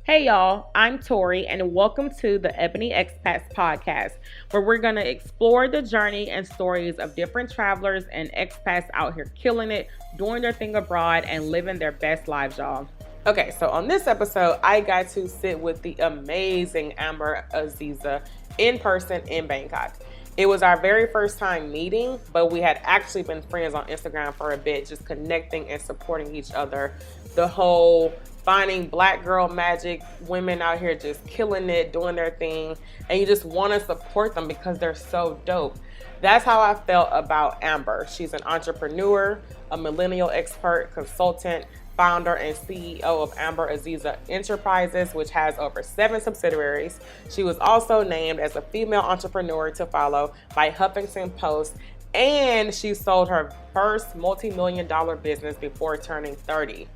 Hey y'all, I'm Tori and welcome to the Ebony Expats podcast, where we're going to explore the journey and stories of different travelers and expats out here killing it, doing their thing abroad, and living their best lives, y'all. Okay, so on this episode, I got to sit with the amazing Amber Aziza in person in Bangkok. It was our very first time meeting, but we had actually been friends on Instagram for a bit, just connecting and supporting each other. The whole finding black girl magic, women out here just killing it, doing their thing, and you just want to support them because they're so dope. That's how I felt about Amber. She's an entrepreneur, a millennial expert, consultant, founder and CEO of Amber Aziza Enterprises, which has over 7 subsidiaries. She was also named as a female entrepreneur to follow by Huffington Post, and she sold her first multi-million-dollar business before turning 30.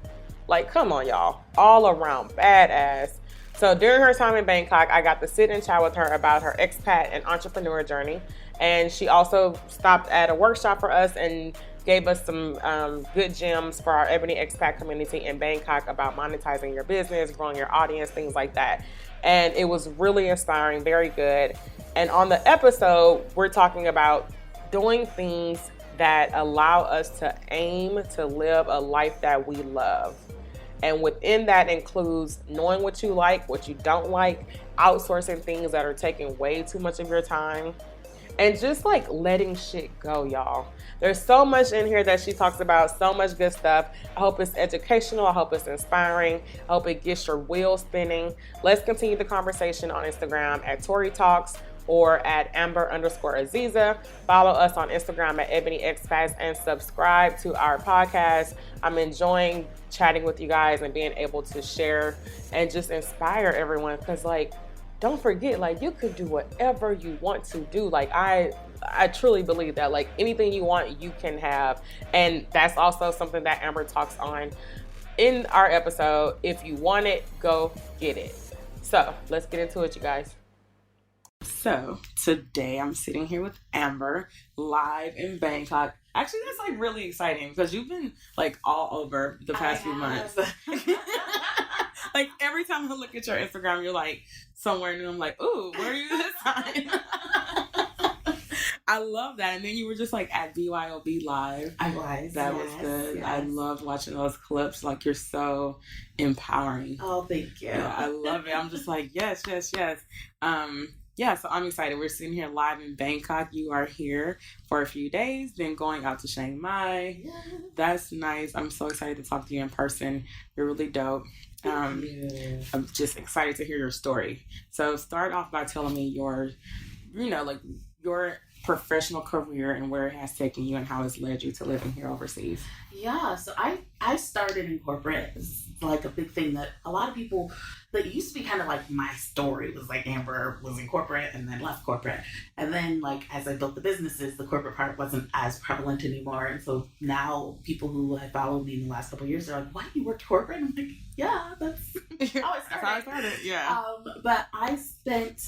Like, come on, y'all. All around badass. So during her time in Bangkok, I got to sit and chat with her about her expat and entrepreneur journey. And she also stopped at a workshop for us and gave us some good gems for our Ebony expat community in Bangkok about monetizing your business, growing your audience, things like that. And it was really inspiring, very good. And on the episode, we're talking about doing things that allow us to aim to live a life that we love. And within that includes knowing what you like, what you don't like, outsourcing things that are taking way too much of your time, and just like letting shit go, y'all. There's so much in here that she talks about, so much good stuff. I hope it's educational. I hope it's inspiring. I hope it gets your wheels spinning. Let's continue the conversation on Instagram at Tori Talks or at Amber_Aziza. Follow us on Instagram at Ebony Expats and subscribe to our podcast. I'm enjoying chatting with you guys and being able to share and just inspire everyone, because like, don't forget, like, you could do whatever you want to do. Like, I truly believe that, like, anything you want, you can have. And that's also something that Amber talks on in our episode. If you want it, go get it. So let's get into it, you guys. So today I'm sitting here with Amber live in Bangkok. Actually, that's like really exciting because you've been like all over the past few months. Like every time I look at your Instagram, you're like somewhere new. I'm like, ooh, where are you this time? I love that. And then you were just like at BYOB live. I was. That was good. Yes. I loved watching those clips. Like, you're so empowering. Oh, thank you. Yeah, I love it. I'm just like, yes. Yeah, so I'm excited. We're sitting here live in Bangkok. You are here for a few days, then going out to Chiang Mai. Yeah. That's nice. I'm so excited to talk to you in person. You're really dope. I'm just excited to hear your story. So start off by telling me your professional career and where it has taken you and how it's led you to living here overseas. Yeah, so I started in corporate. It's like a big thing that a lot of people, that used to be kind of like my story, was like Amber was in corporate and then left corporate. And then like as I built the businesses, the corporate part wasn't as prevalent anymore. And so now people who have followed me in the last couple of years are like, why, you worked corporate? And I'm like, yeah, that's how I started. Yeah. But I spent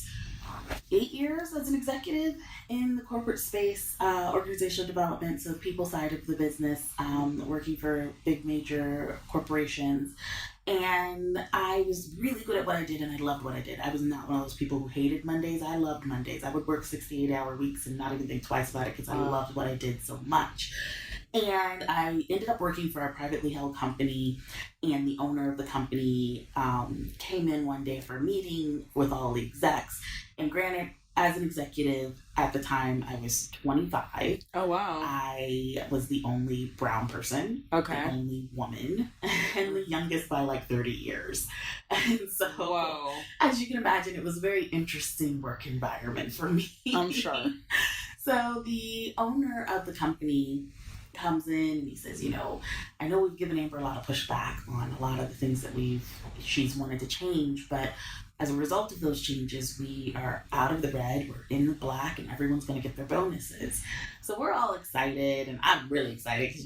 8 years as an executive in the corporate space, organizational development, so people side of the business, working for big major corporations. And I was really good at what I did, and I loved what I did. I was not one of those people who hated Mondays. I loved Mondays. I would work 68-hour weeks and not even think twice about it because I loved what I did so much. And I ended up working for a privately held company, and the owner of the company came in one day for a meeting with all the execs. And granted, as an executive at the time, I was 25. Oh, wow. I was the only brown person, okay, the only woman, and the youngest by like 30 years. And so, whoa, as you can imagine, it was a very interesting work environment for me. I'm sure. So the owner of the company comes in and he says, I know we've given Amber a lot of pushback on a lot of the things that she's wanted to change, but as a result of those changes, we are out of the red, we're in the black, and everyone's going to get their bonuses. So we're all excited, and I'm really excited because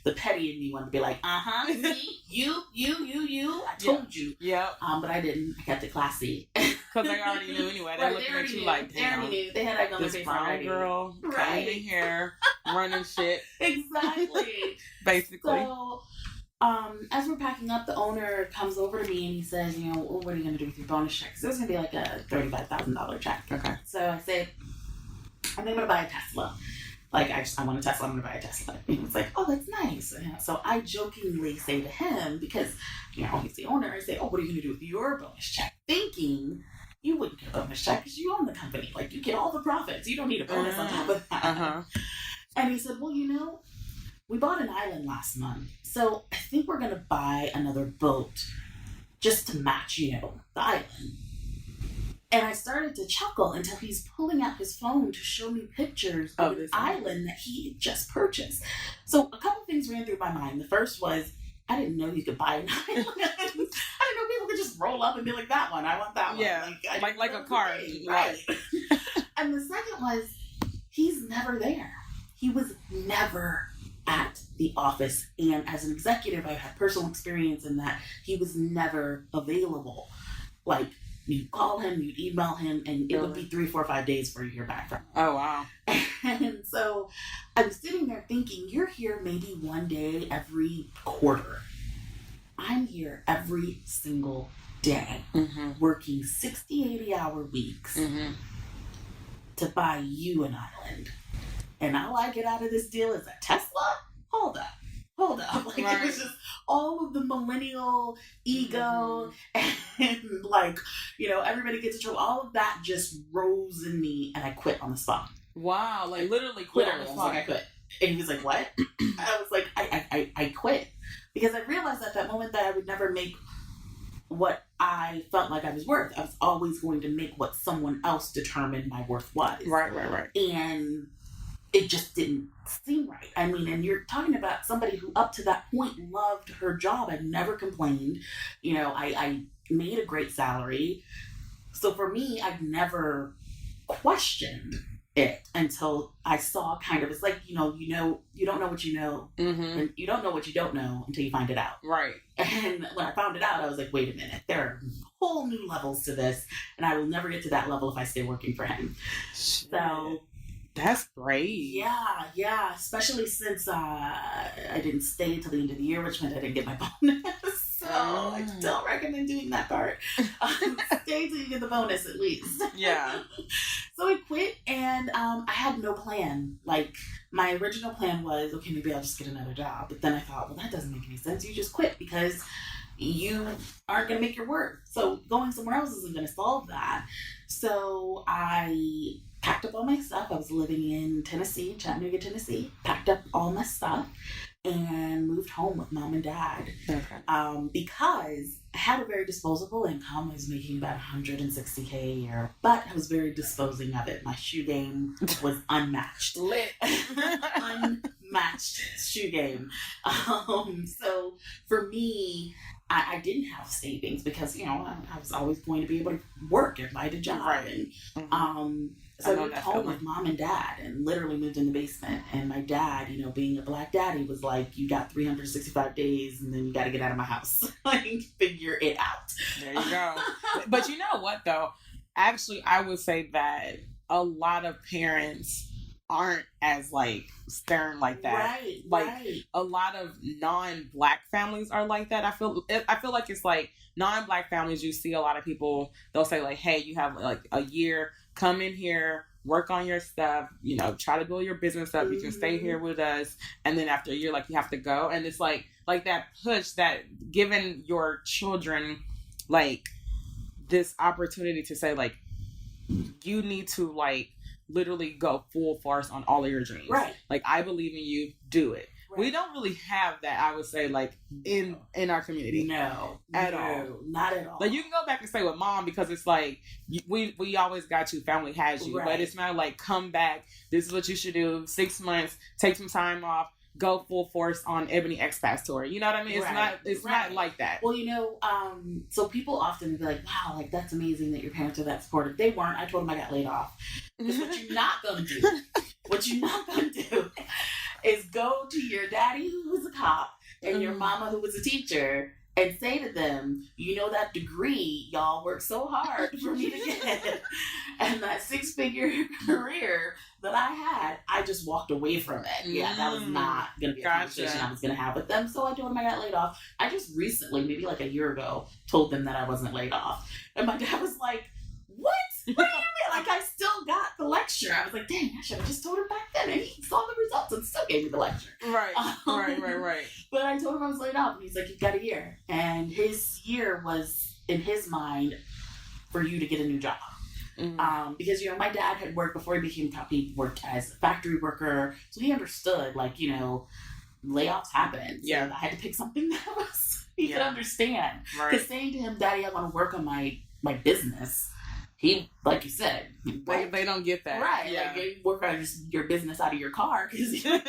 the petty in me wanted to be like, see, you, I told you. Yeah. But I didn't. I kept it classy. Because they already knew anyway. They're looking at you like, damn, they already knew. They had egg on their face already. This brown girl, cutting the hair, running shit. Exactly. Basically. So as we're packing up, the owner comes over to me and he says, what are you going to do with your bonus check? So it was going to be like a $35,000 check. Okay. So I said, I think I'm going to buy a Tesla. Like, I want a Tesla, I'm going to buy a Tesla. And he was like, oh, that's nice. So I jokingly say to him, because, he's the owner, I say, oh, what are you going to do with your bonus check? Thinking you wouldn't get a bonus check because you own the company. Like, you get all the profits. You don't need a bonus on top of that. Uh-huh. And he said, well, we bought an island last month. So I think we're going to buy another boat just to match, the island. And I started to chuckle until he's pulling out his phone to show me pictures of an island that he had just purchased. So a couple things ran through my mind. The first was, I didn't know you could buy an island. I didn't know people could just roll up and be like, that one, I want that one. Yeah, like a car. Right. And the second was, he's never there. He was never at the office. And as an executive, I've had personal experience in that he was never available. Like, you'd call him, you'd email him, and it would be 3, 4, 5 days before you hear back from him. Oh, wow. And so I was sitting there thinking, you're here maybe one day every quarter. I'm here every single day, working 60, 80-hour weeks to buy you an island. And all I get out of this deal is a Tesla? Hold up. Like, right. It was just all of the millennial ego and, like, everybody gets in trouble. All of that just rose in me, and I quit on the spot. Wow, like literally quit on the spot. Like, I quit. And he was like, what? I was like, I quit. Because I realized at that moment that I would never make what I felt like I was worth. I was always going to make what someone else determined my worth was. Right. And it just didn't seem right. I mean, and you're talking about somebody who up to that point loved her job. I never complained. I made a great salary. So for me, I've never questioned it until I saw kind of, it's like, you don't know what you know. And you don't know what you don't know until you find it out. Right. And when I found it out, I was like, wait a minute, there are whole new levels to this. And I will never get to that level if I stay working for him. So that's great. Yeah. Especially since I didn't stay until the end of the year, which meant I didn't get my bonus. So I don't recommend doing that part. Stay till you get the bonus at least. Yeah. So I quit, and I had no plan. Like, my original plan was, okay, maybe I'll just get another job. But then I thought, well, that doesn't make any sense. You just quit because you aren't going to make your work. So going somewhere else isn't going to solve that. So I packed up all my stuff. I was living in Tennessee, Chattanooga, Tennessee. Packed up all my stuff and moved home with mom and dad. Okay. Because I had a very disposable income. I was making about $160K a year, but I was very disposing of it. My shoe game was unmatched. Lit. Unmatched shoe game. So for me, I didn't have savings because, I was always going to be able to work and find a job. Right. And so I moved home with mom and dad and literally moved in the basement. And my dad, being a black daddy, was like, you got 365 days and then you got to get out of my house. Like, figure it out. There you go. But you know what, though? Actually, I would say that a lot of parents aren't as stern like that. Right. A lot of non-black families are like that. I feel like it's like non-black families. You see a lot of people. They'll say like, "Hey, you have a year. Come in here, work on your stuff. Try to build your business up. You can stay here with us, and then after a year, you have to go." And it's like that push that giving your children this opportunity to say you need to literally go full force on all of your dreams. Right. I believe in you, do it. Right. We don't really have that, I would say, in our community. No. At all. Not at all. You can go back and stay with mom because it's we always got you, family has you. Right. But it's not come back, this is what you should do, 6 months, take some time off, go full force on Ebony Expats tour. You know what I mean? It's not like that. Well, so people often be like, wow, that's amazing that your parents are that supportive. They weren't. I told them I got laid off. Because what you're not going to do is go to your daddy who was a cop and your mama who was a teacher and say to them, you know, that degree y'all worked so hard for me to get, and that 6-figure career that I had, I just walked away from it. Yeah, that was not going to be a conversation I was going to have with them. So I told them I got laid off. I just recently, maybe like a year ago, told them that I wasn't laid off. And my dad was like, what? What do you mean? Like, I still got the lecture. I was like, dang, I should have just told him back then. And he saw the results and still gave me the lecture. Right. But I told him I was laid off. And he's like, you've got a year. And his year was, in his mind, for you to get a new job. Mm-hmm. Because, you know, my dad had worked before he became a cop. He worked as a factory worker. So he understood, like, you know, layoffs happen. So I had to pick something that was he could understand. Because saying to him, Daddy, I want to work on my business, he, like you said, they don't get that. Right. Yeah. Like, you work on your business out of your car because you're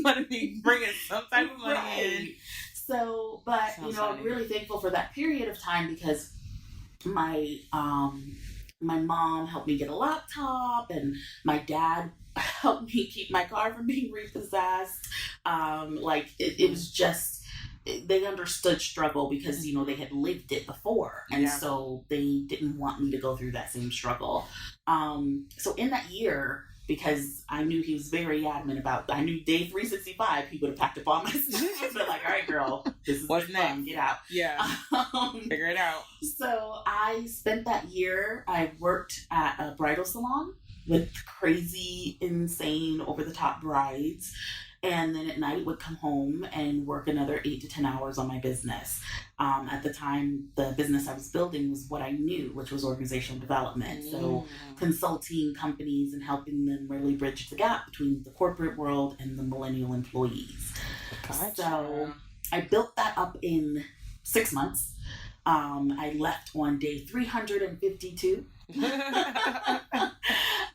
want to be bringing some type of money in. So, but, you know, I'm really thankful for that period of time because my mom helped me get a laptop and my dad helped me keep my car from being repossessed. Like, it was just, they understood struggle because, you know, they had lived it before. And so they didn't want me to go through that same struggle. So in that year, because I knew he was very adamant about, I knew day 365, he would have packed up all my stuff and been like, all right, girl, this is what's next. Get out. Yeah. Figure it out. So I spent that year, I worked at a bridal salon with crazy, insane, over-the-top brides. And then at night would come home and work another 8 to 10 hours on my business. At the time, the business I was building was what I knew, which was organizational development. So consulting companies and helping them really bridge the gap between the corporate world and the millennial employees. Gotcha. So I built that up in 6 months. I left on day 352.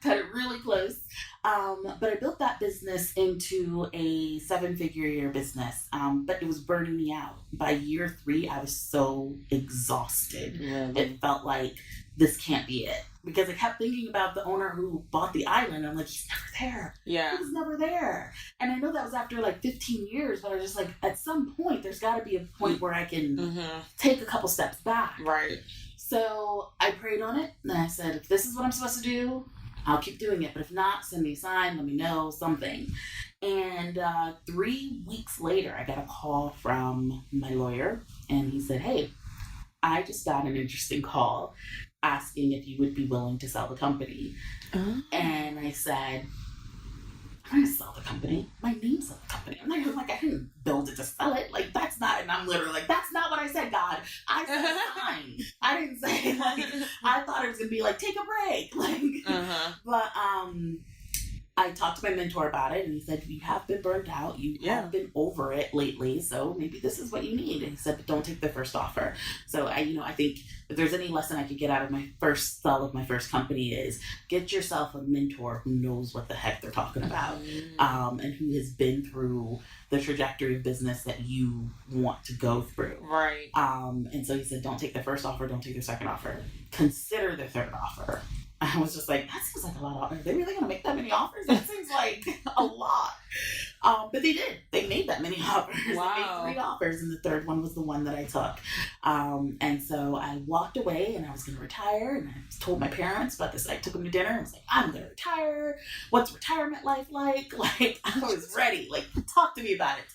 Cut it really close. But I built that business into a 7-figure year business. But it was burning me out. By year 3, I was so exhausted. Mm-hmm. It felt like this can't be it. Because I kept thinking about the owner who bought the island. I'm like, he's never there. Yeah. He was never there. And I know that was after like 15 years, but I was just like, at some point, there's got to be a point where I can take a couple steps back. Right. So I prayed on it. And I said, if this is what I'm supposed to do, I'll keep doing it. But if not, send me a sign, let me know, something. And 3 weeks later, I got a call from my lawyer. And he said, hey, I just got an interesting call asking if you would be willing to sell the company. And I said, I'm going to sell the company. My name's on the company. I'm not like, I didn't build it to sell it. Like, that's not, and I'm literally like, that's not what I said, God. I said sign. I didn't say, like, I thought it was going to be like, take a break. Like, but, I talked to my mentor about it, and he said, you have been burnt out. You have been over it lately, so maybe this is what you need. And he said, but don't take the first offer. So I think if there's any lesson I could get out of my first sell of my first company is get yourself a mentor who knows what the heck they're talking about, and who has been through the trajectory of business that you want to go through. Right. And so he said, don't take the first offer, don't take the second offer. Consider the third offer. I was just like, that seems like a lot of offers. Are they really going to make that many offers? That seems like a lot. But they did. They made that many offers. Wow. They made 3 offers, and the third one was the one that I took. And so I walked away, and I was going to retire, and I told my parents about this. I took them to dinner, and I was like, I'm going to retire. What's retirement life like? Like, I was ready. Like, talk to me about it.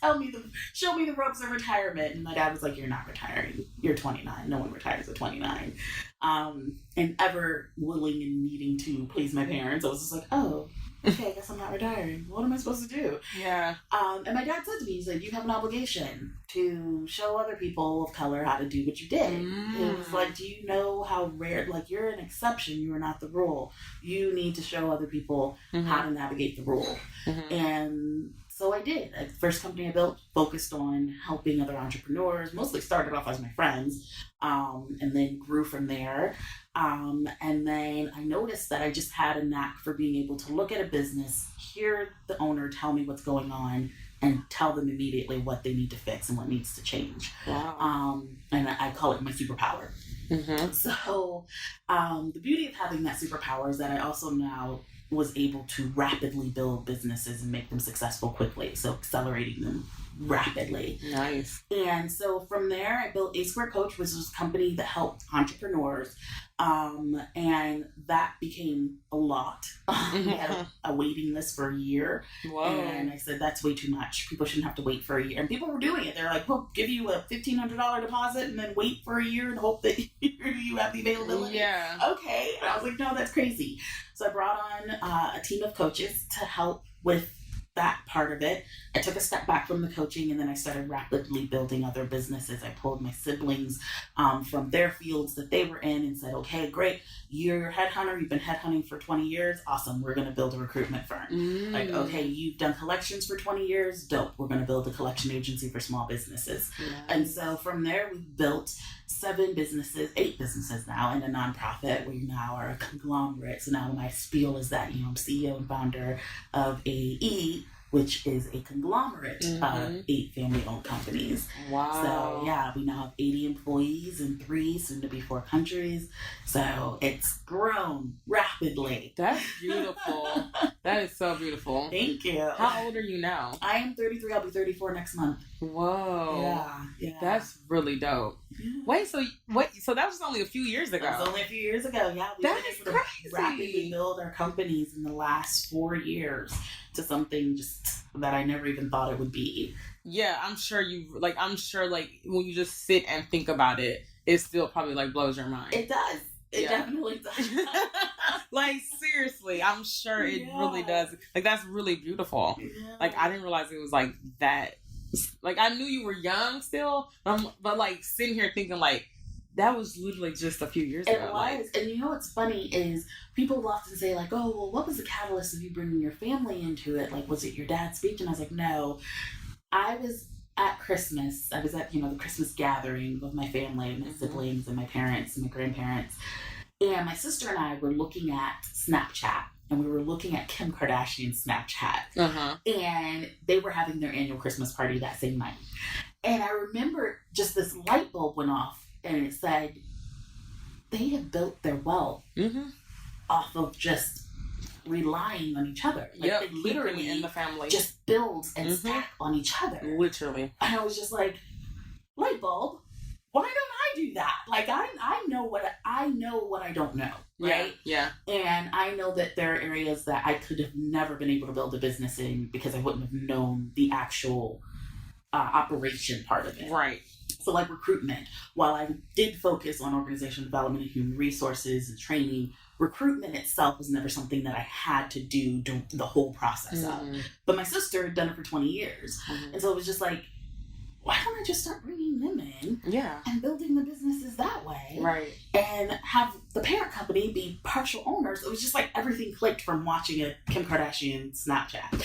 Show me the ropes of retirement. And my dad was like, you're not retiring. You're 29. No one retires at 29. And ever willing and needing to please my parents, I was just like, oh, okay, I guess I'm not retiring. What am I supposed to do? Yeah. And my dad said to me, he said, you have an obligation to show other people of color how to do what you did. It was like, do you know how rare, like, you're an exception, you are not the rule. You need to show other people how to navigate the rule. And so I did. The first company I built focused on helping other entrepreneurs, mostly started off as my friends, and then grew from there. And then I noticed that I just had a knack for being able to look at a business, hear the owner tell me what's going on, and tell them immediately what they need to fix and what needs to change. Wow. And I call it my superpower. So the beauty of having that superpower is that I also now was able to rapidly build businesses and make them successful quickly. So accelerating them rapidly. Nice. And so from there, I built A Square Coach, which was a company that helped entrepreneurs. And that became a lot. We had a waiting list for a year. Whoa. And I said, that's way too much. People shouldn't have to wait for a year. And people were doing it. They're like, we'll give you a $1,500 deposit and then wait for a year and hope that you have the availability. Yeah. Okay. And I was like, no, that's crazy. So I brought on a team of coaches to help with that part of it. I took a step back from the coaching, and then I started rapidly building other businesses. I pulled my siblings from their fields that they were in and said, okay, great, you're a headhunter, you've been headhunting for 20 years, awesome, we're going to build a recruitment firm. Like, okay, you've done collections for 20 years, dope, we're going to build a collection agency for small businesses. And so from there, we built 8 businesses now, and a nonprofit. We now are a conglomerate. So now my spiel is that, I'm CEO and founder of AE, which is a conglomerate of 8 family-owned companies. Wow. So, yeah, we now have 80 employees in 3, soon to be 4 countries. So, it's grown rapidly. That's beautiful. That is so beautiful. Thank you. How old are you now? I am 33. I'll be 34 next month. Whoa. Yeah. That's really dope. Yeah. Wait, so that was only a few years ago. That was only a few years ago, yeah. We've been able to rapidly build our companies in the last 4 years to something just that I never even thought it would be. Yeah, I'm sure when you just sit and think about it, it still probably like blows your mind. It does. It definitely does. Like, seriously, I'm sure it really does. Like, that's really beautiful. Yeah. Like, I didn't realize it was like that. Like, I knew you were young still, but like sitting here thinking like, that was literally just a few years ago. It was. And what's funny is people will often say like, oh, well, what was the catalyst of you bringing your family into it? Like, was it your dad's speech? And I was like, no. I was at Christmas. I was at, the Christmas gathering with my family and my siblings and my parents and my grandparents. And my sister and I were looking at Snapchat. And we were looking at Kim Kardashian's Snapchat. And they were having their annual Christmas party that same night. And I remember just this light bulb went off. And it said, they have built their wealth off of just relying on each other. Like, they literally in the family just build and stack on each other. Literally. And I was just like, light bulb, why don't I do that? Like, I know what I don't know, right? Yeah. And I know that there are areas that I could have never been able to build a business in because I wouldn't have known the actual operation part of it. Right. So like recruitment, while I did focus on organizational development and human resources and training, recruitment itself was never something that I had to do the whole process of. But my sister had done it for 20 years. And so it was just like, why don't I just start bringing them in and building the businesses that way? Right. And have the parent company be partial owners. It was just like everything clicked from watching a Kim Kardashian Snapchat.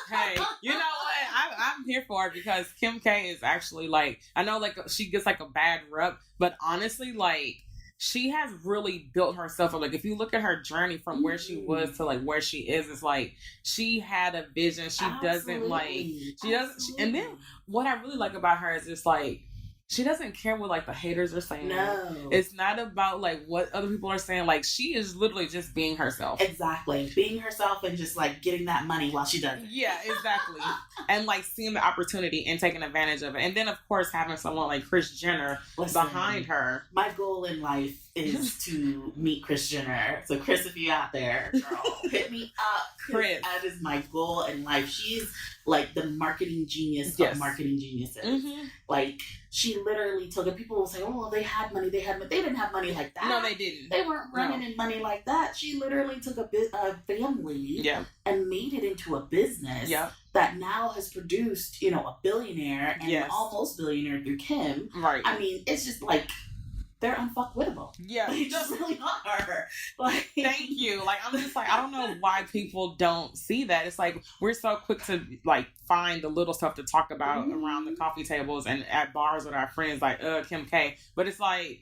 Hey, you know what? I'm here for it because Kim K is actually like, I know like she gets like a bad rep, but honestly, like, she has really built herself up. Like, if you look at her journey from where she was to like where she is, it's like she had a vision. She doesn't like, she doesn't. And then what I really like about her is just like, she doesn't care what like the haters are saying. No. It's not about like what other people are saying. Like, she is literally just being herself. Exactly. Being herself and just like getting that money while she does it. Yeah, exactly. And like seeing the opportunity and taking advantage of it. And then of course having someone like Kris Jenner behind her. My goal in life is to meet Kris Jenner. So Kris, if you're out there, girl, hit me up. Kris. That is my goal in life. She's like the marketing genius of marketing geniuses. Like, she literally took it. People will say, oh, well, they had money. They didn't have money like that. No, they didn't. They weren't running in money like that. She literally took a family and made it into a business that now has produced, a billionaire and an almost billionaire through Kim. Right. I mean, it's just like, they're unfuckwittable. Yeah. They just really are. Like, thank you. Like, I'm just like, I don't know why people don't see that. It's like, we're so quick to like find the little stuff to talk about around the coffee tables and at bars with our friends, like, Kim K. But it's like,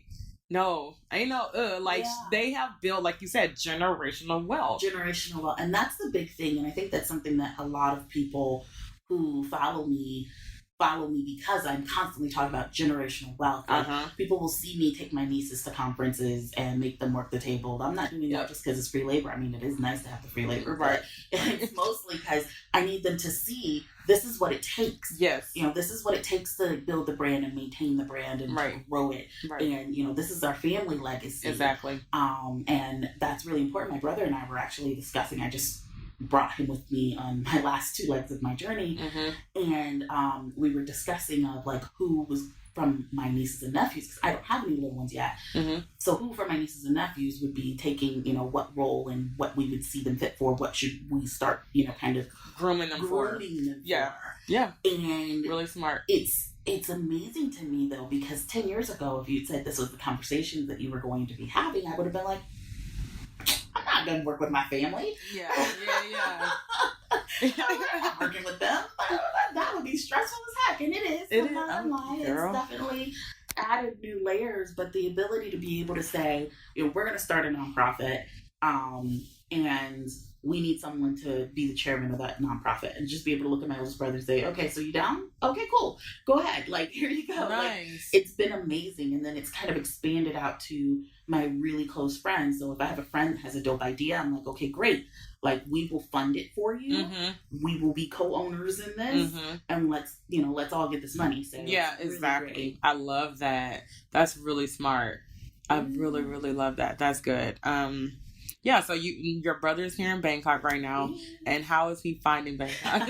no, ain't no, like, they have built, like you said, generational wealth. Generational wealth. And that's the big thing. And I think that's something that a lot of people who follow me because I'm constantly talking about generational wealth. Like, people will see me take my nieces to conferences and make them work the table. I'm not doing that just because it's free labor. I mean, it is nice to have the free labor, but it's mostly because I need them to see this is what it takes. Yes. This is what it takes to build the brand and maintain the brand and grow it. Right. And, this is our family legacy. Exactly. And that's really important. My brother and I were actually discussing, I just brought him with me on my last 2 legs of my journey. And we were discussing of like who was from my nieces and nephews, because I don't have any little ones yet. So who from my nieces and nephews would be taking, what role and what we would see them fit for, what should we start, kind of grooming them for. Yeah. And really smart. It's amazing to me though, because 10 years ago, if you'd said this was the conversation that you were going to be having, I would have been like, I'm not going to work with my family. Yeah. I'm not working with them. That would be stressful as heck, and it is. It's definitely added new layers, but the ability to be able to say, we're going to start a nonprofit, and we need someone to be the chairman of that nonprofit, and just be able to look at my oldest brother and say, okay, so you down? Okay, cool. Go ahead. Like, here you go. Nice. Like, it's been amazing. And then it's kind of expanded out to my really close friends. So if I have a friend that has a dope idea, I'm like, okay, great. Like, we will fund it for you. We will be co-owners in this, and let's all get this money. So yeah, exactly. Really, I love that. That's really smart. I really, really love that. That's good. Yeah, so your brother's here in Bangkok right now, and how is he finding Bangkok?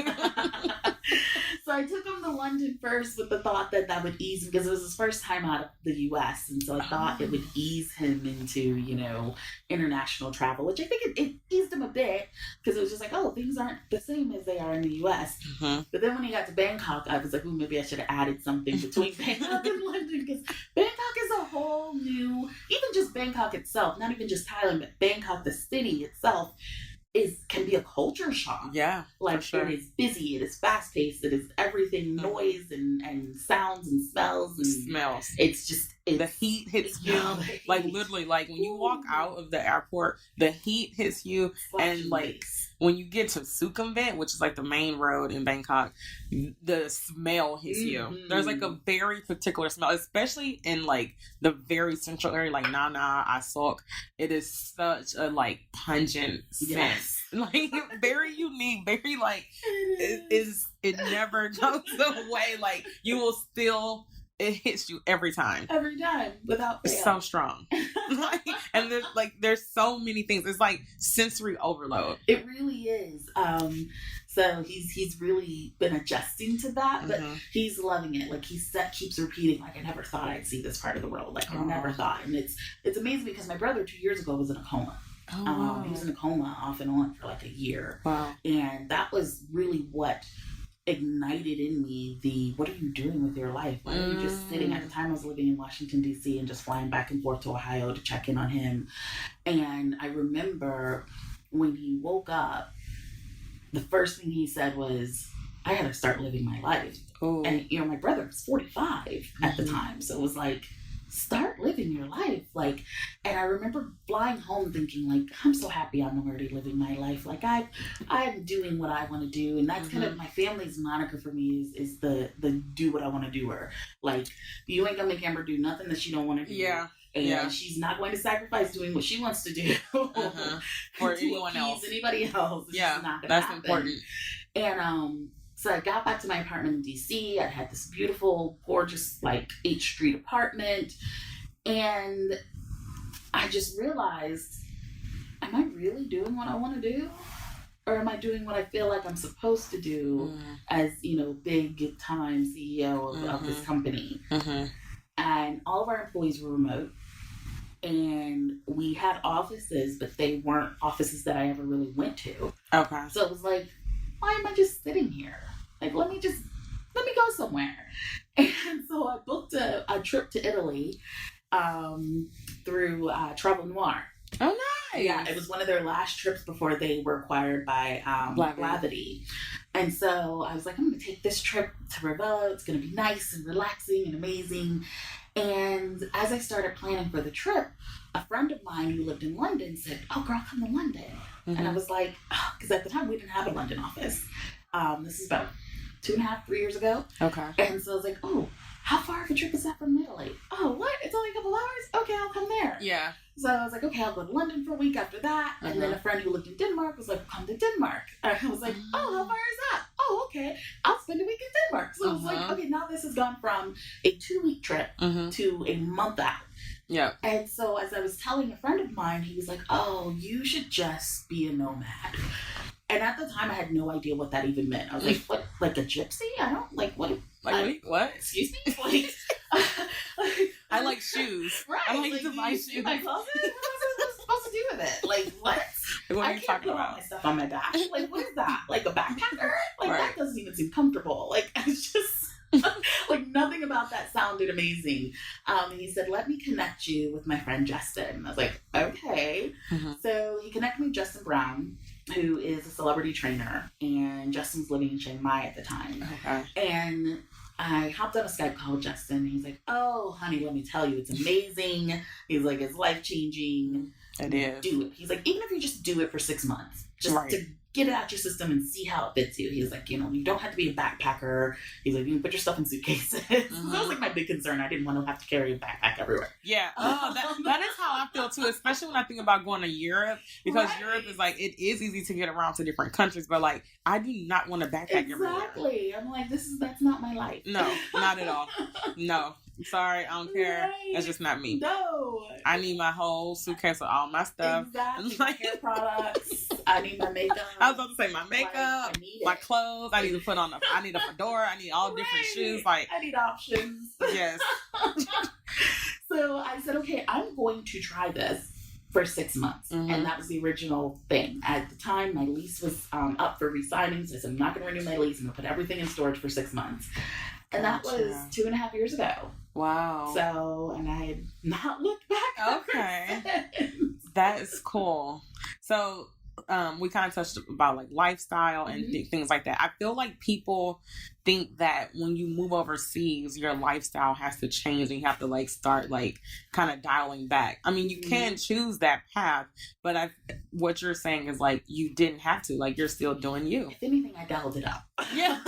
So I took him to London first with the thought that would ease him, because it was his first time out of the U.S., and so I thought it would ease him into, international travel, which I think it eased him a bit, because it was just like, oh, things aren't the same as they are in the U.S. But then when he got to Bangkok, I was like, maybe I should have added something between Bangkok and London, because Bangkok is a whole new, even just Bangkok itself, not even just Thailand, but Bangkok, the city itself, can be a culture shock. Yeah, like sure. It is busy, it is fast paced, it is everything, noise and sounds and smells and smells. The heat hits you. Like literally, like when you walk out of the airport, the heat hits you, and like when you get to Sukhumvit, which is like the main road in Bangkok, the smell hits you. There's like a very particular smell, especially in like the very central area, like Nana, Asok. It is such a like pungent scent. Like very unique, very like it never goes away. Like you will still, it hits you every time without fail. It's so strong. And there's so many things. It's like sensory overload. It really is. So he's really been adjusting to that, but he's loving it. Like he keeps repeating, like, I never thought I'd see this part of the world. Like I never thought. And it's amazing, because my brother 2 years ago was in a coma. Oh, wow. He was in a coma off and on for like a year. Wow. And that was really what ignited in me what are you doing with your life? Why are you just sitting? At the time I was living in Washington, D.C. and just flying back and forth to Ohio to check in on him. And I remember when he woke up, the first thing he said was, I gotta start living my life. Ooh. And my brother was 45 at the time. So it was like, start living your life. Like, and I remember flying home thinking, like, I'm so happy I'm already living my life. Like I'm doing what I want to do. And that's kind of my family's moniker for me is the do what I want to do her. Like, you ain't gonna make Amber do nothing that she don't want to do. Yeah. And she's not going to sacrifice doing what she wants to do for anyone else. Anybody else. It's yeah, not gonna that's happen. important. And so I got back to my apartment in D.C. I had this beautiful, gorgeous, like, H Street apartment. And I just realized, am I really doing what I want to do? Or am I doing what I feel like I'm supposed to do as, big time CEO of this company? And all of our employees were remote. And we had offices, but they weren't offices that I ever really went to. Okay. So it was like, why am I just sitting here? Like, let me go somewhere. And so I booked a trip to Italy through Travel Noir. Oh, nice. Yeah, it was one of their last trips before they were acquired by Blavity. And so I was like, I'm going to take this trip to Ravello. It's going to be nice and relaxing and amazing. And as I started planning for the trip, a friend of mine who lived in London said, oh, girl, come to London. And I was like, because at the time we didn't have a London office. This is about 2.5, 3 years ago. Okay. And so I was like, oh, how far of a trip is that from Italy? Oh, what? It's only a couple hours? Okay, I'll come there. Yeah. So I was like, okay, I'll go to London for a week after that. And then a friend who lived in Denmark was like, come to Denmark. And I was like, oh, how far is that? Oh, okay. I'll spend a week in Denmark. So I was like, okay, now this has gone from a 2-week trip to a month out. Yeah. And so as I was telling a friend of mine, he was like, oh, you should just be a nomad. And at the time, I had no idea what that even meant. I was like, what, like a gypsy? I don't, like, what? Like, what? Excuse me? Like, I like shoes. Right. I like to buy shoes. My closet? What was I supposed to do with it? Like, what? What are I you can't talking put all about? my stuff on my back. Like, what is that? Like a backpacker? Like, Right. that doesn't even seem comfortable. Like, it's just... like, nothing about that sounded amazing. He said, let me connect you with my friend Justin. I was like, okay. So he connected me with Justin Brown, who is a celebrity trainer, and Justin was living in Chiang Mai at the time. Okay. And I hopped on a Skype call with Justin. He's like, oh, honey, let me tell you, it's amazing. He's like, it's life-changing. It is. Do it. He's like, even if you just do it for 6 months, just to get it out your system and see how it fits you. He's like, you know, you don't have to be a backpacker. He's like, you can put your stuff in suitcases. That was like my big concern. I didn't want to have to carry a backpack everywhere. Yeah. Oh, that is how I feel too, especially when I think about going to Europe, because Europe is like, it is easy to get around to different countries, but like, I do not want to backpack everywhere. Exactly. I'm like, that's not my life. No, not at all. No. Sorry, I don't care. Right. That's just not me. No. I need my whole suitcase of all my stuff. Exactly. My hair products. I need my makeup. I was about to say my makeup, my clothes. I need to put on I need a fedora. I need all different shoes. Like, I need options. Yes. So I said, okay, I'm going to try this for 6 months. And that was the original thing. At the time, my lease was up for re-signing. So I said, I'm not going to renew my lease. I'm going to put everything in storage for 6 months. And that was 2.5 years ago. Wow. So, and I had not looked back. Okay. That is cool. So, we kind of touched about like lifestyle and things like that. I feel like people think that when you move overseas, your lifestyle has to change and you have to like start like kind of dialing back. I mean, you can choose that path, but what you're saying is like you didn't have to. Like you're still doing you. If anything, I dialed it up. Yeah.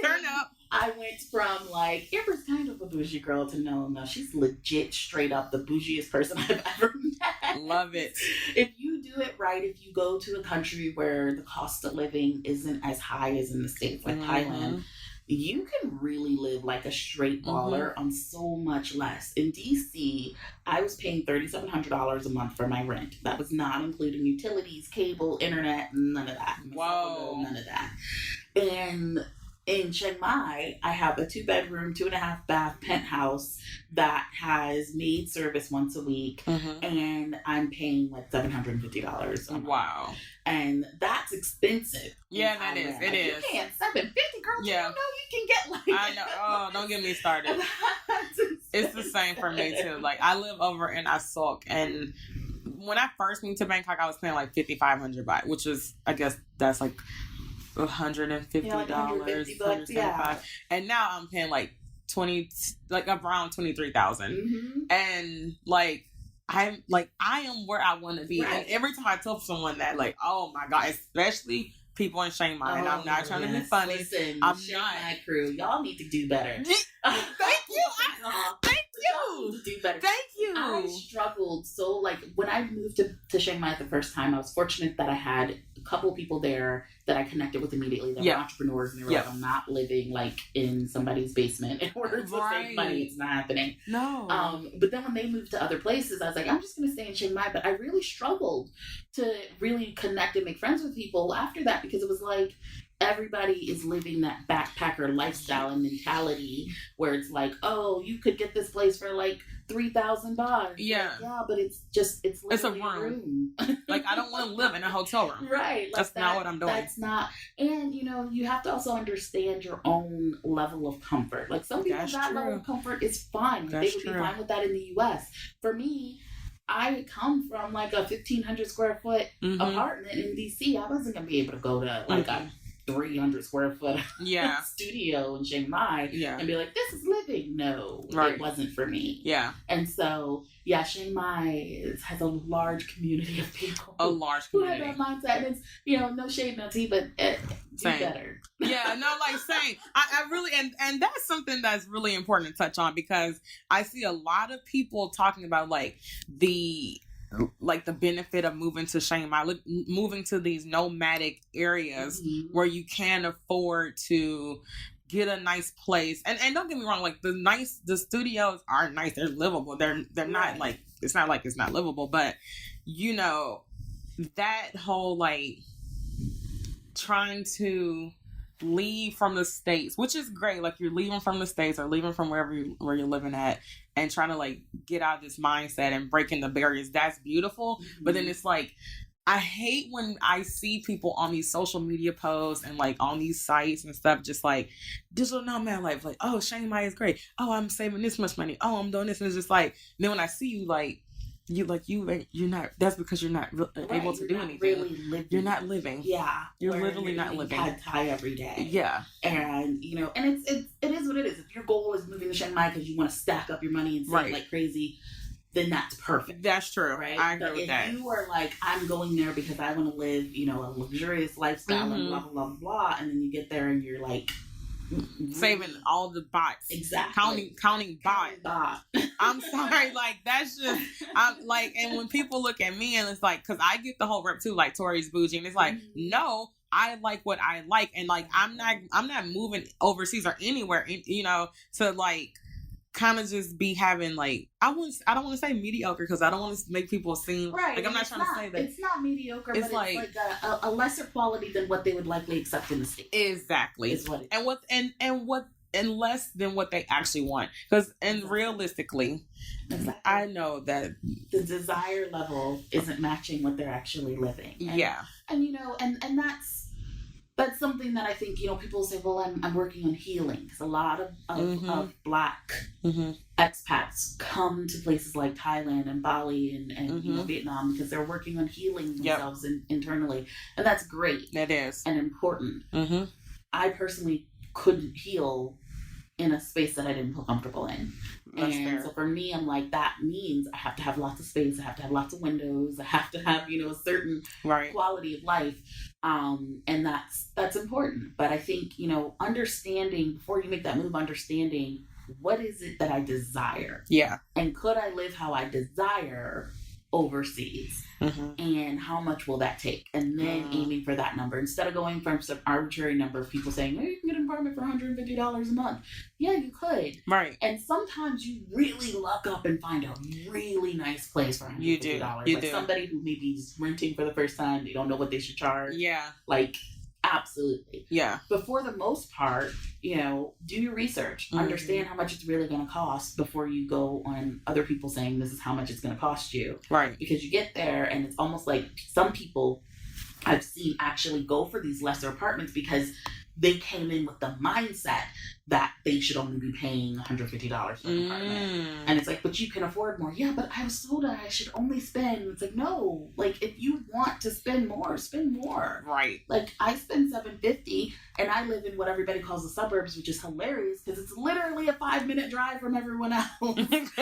Turn up. I went from like, Amber's kind of a bougie girl to no, she's legit straight up the bougiest person I've ever met. Love it. If you do it right, if you go to a country where the cost of living isn't as high as in the States, like Thailand, you can really live like a straight baller on so much less. In DC, I was paying $3,700 a month for my rent. That was not including utilities, cable, internet, none of that. Whoa. None of that. And in Chiang Mai, I have a 2-bedroom, 2.5-bath penthouse that has maid service once a week, and I'm paying like $750 a month. Wow. And that's expensive. Yeah, that is. It is. You can't $750, girl. Yeah. You know you can get like. I know. Oh, don't get me started. It's the same for me too. Like I live over in Asok, and when I first moved to Bangkok, I was paying like 5,500 baht, which is, I guess that's like $150, like $175. And now I'm paying like around 23,000, and like I am where I want to be. And every time I tell someone that, like, oh my God, especially people in Chiang Mai, and I'm not trying to be funny. Listen, I'm Chiang not. Mai crew, y'all need to do better. Thank you. Thank you. you. Do better. Thank you. I struggled. So, like, when I moved to Chiang Mai the first time, I was fortunate that I had a couple people there that I connected with immediately. They were entrepreneurs, and they were like, I'm not living, like, in somebody's basement in order to save money. It's not happening. No. But then when they moved to other places, I was like, I'm just going to stay in Chiang Mai. But I really struggled to really connect and make friends with people after that, because it was like, everybody is living that backpacker lifestyle and mentality where it's like, oh, you could get this place for like 3,000 baht. Yeah. Like, yeah, but it's a room. Like, I don't want to live in a hotel room. Right. Like that's not what I'm doing. That's not. And, you know, you have to also understand your own level of comfort. Like, some people, that level of comfort is fine. They would be fine with that in the U.S. For me, I come from like a 1,500 square foot apartment in D.C. I wasn't going to be able to go to like a 300 square foot yeah. studio in Chiang Mai Yeah. and be like, this is living. No, it wasn't for me. Yeah. And so, yeah, Chiang Mai has a large community of people. Who have that mindset. And it's, no shade, no tea, but do better. Yeah, no, like saying, I really, and that's something that's really important to touch on, because I see a lot of people talking about like the benefit of moving to Chiang Mai, moving to these nomadic areas where you can afford to get a nice place. And don't get me wrong, like the studios are nice, they're livable. They're not like, it's not like it's not livable, but that whole like trying to leave from the States, which is great. Like you're leaving from the States or leaving from where you're living at, and trying to like get out of this mindset and breaking the barriers. That's beautiful. But then it's like, I hate when I see people on these social media posts and like on these sites and stuff, just like digital nomad life, like, oh, Chiang Mai is great. Oh, I'm saving this much money. Oh, I'm doing this. And it's just like, then when I see you like, you're not, that's because you're not able to do anything. Really living. You're not living. Yeah. You're literally not living. Pad Thai every day. Yeah. And, and it is what it is. If your goal is moving to Chiang Mai because you want to stack up your money and save like crazy, then that's perfect. That's true. Right? I agree with that. If you are like, I'm going there because I want to live, a luxurious lifestyle and blah, blah, blah, blah, and then you get there and you're like, saving all the bots, exactly, counting bots. I'm sorry, like that's just, I'm like, and when people look at me and it's like, because I get the whole rep too, like Tori's bougie, and it's like, no, I like what I like, and like I'm not moving overseas or anywhere, to like kind of just be having like, I don't want to say mediocre, because I don't want to make people seem like, I'm not trying to say that it's not mediocre, but it's like a lesser quality than what they would likely accept in the States. Exactly. Is what it is. And less than what they actually want, because realistically, I know that the desire level isn't matching what they're actually living. And that's something that I think, people say, well, I'm working on healing. Because a lot of Black expats come to places like Thailand and Bali and Vietnam because they're working on healing themselves internally. And that's great. That is. And important. I personally couldn't heal in a space that I didn't feel comfortable in. That's and fair. So for me, I'm like, that means I have to have lots of space. I have to have lots of windows. I have to have, a certain quality of life. And that's important. But I think, understanding, before you make that move, understanding what is it that I desire? Yeah. And could I live how I desire overseas? And how much will that take? And then aiming for that number, instead of going from some arbitrary number of people saying, you can get an apartment for $150 a month. Yeah, you could. Right. And sometimes you really luck up and find a really nice place for $150. You do. Somebody who maybe is renting for the first time, they don't know what they should charge. Yeah. Like, absolutely. Yeah. But for the most part, do your research. Understand how much it's really going to cost before you go on other people saying this is how much it's going to cost you. Right. Because you get there and it's almost like some people I've seen actually go for these lesser apartments because they came in with the mindset that they should only be paying $150 for an apartment. And it's like, but you can afford more. Yeah, but I was told I should only spend. It's like, no, like if you want to spend more, spend more. Right. Like I spend $750 and I live in what everybody calls the suburbs, which is hilarious because it's literally a 5-minute drive from everyone else. It's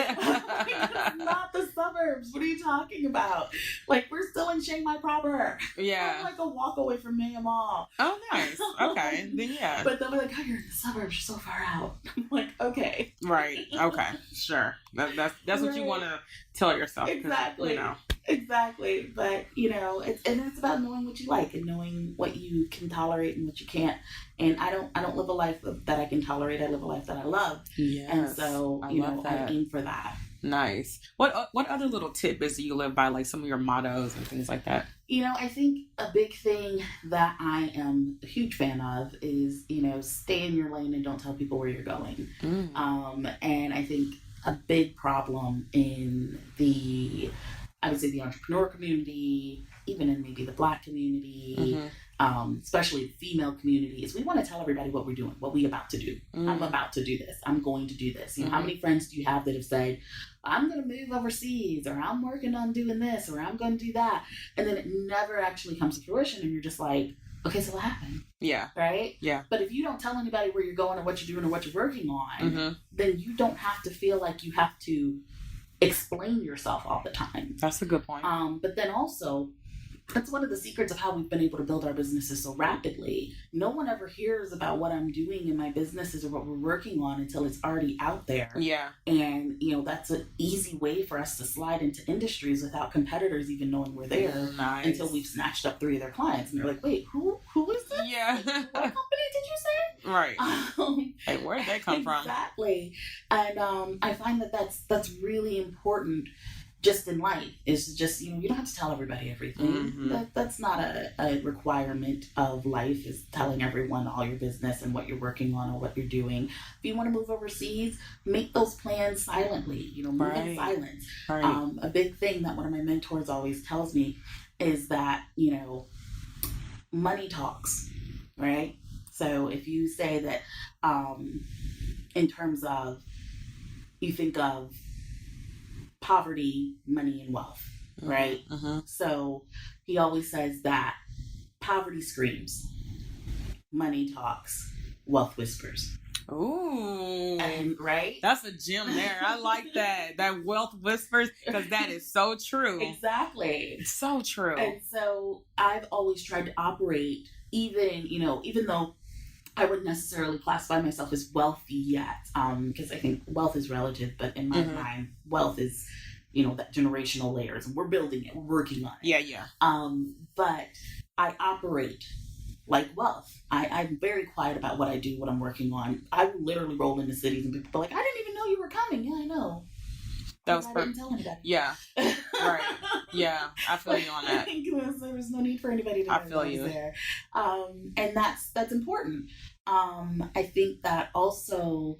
not the suburbs. What are you talking about? Like we're still in Chiang Mai proper. Yeah. I'm like a walk away from Mae Mall. Oh, nice. Okay. Then yeah. But they'll be like, oh, you're in the suburbs. You're so far out. I'm like, okay. Right. Okay. Sure. That's what you want to tell yourself. Exactly. Exactly. But, it's about knowing what you like and knowing what you can tolerate and what you can't. And I don't live a life that I can tolerate. I live a life that I love. Yes. And so, I aim for that. Nice. What other little tidbits do you live by, like some of your mottos and things like that? I think a big thing that I am a huge fan of is, stay in your lane and don't tell people where you're going. And I think a big problem in the entrepreneur community, even in maybe the Black community, especially the female community, is we want to tell everybody what we're doing, what we're about to do. I'm about to do this. I'm going to do this. How many friends do you have that have said, I'm going to move overseas, or I'm working on doing this, or I'm going to do that, and then it never actually comes to fruition, and you're just like, okay, so what happened? Yeah. Right? Yeah. But if you don't tell anybody where you're going or what you're doing or what you're working on, then you don't have to feel like you have to explain yourself all the time. That's a good point. But then also, that's one of the secrets of how we've been able to build our businesses so rapidly. No one ever hears about what I'm doing in my businesses or what we're working on until it's already out there. Yeah. And, that's an easy way for us to slide into industries without competitors even knowing we're there. Nice. Until we've snatched up 3 of their clients. And they're like, wait, who is this? Yeah. What company did you say? Right. Hey, where did they come from? Exactly. And I find that that's really important just in life. Is just, you don't have to tell everybody everything. That's not a requirement of life, is telling everyone all your business and what you're working on or what you're doing. If you want to move overseas, make those plans silently, move in silence. Right. A big thing that one of my mentors always tells me is that, money talks, right? So if you say that in terms of, you think of poverty, money, and wealth, right? So he always says that poverty screams, money talks, wealth whispers. Ooh. Right? That's a gem there. I like that. That wealth whispers, because that is so true. Exactly. It's so true. And so I've always tried to operate, even though I wouldn't necessarily classify myself as wealthy yet, because I think wealth is relative, but in my mind, wealth is, that generational layers, and we're building it, we're working on it. Yeah. But I operate like wealth. I'm very quiet about what I do, what I'm working on. I will literally roll into cities and people are like, I didn't even know you were coming. Yeah, I know. That was I didn't tell anybody. Yeah. Right. Yeah. I feel you on that. There was no need for anybody to know I feel you there. And that's important. I think that also,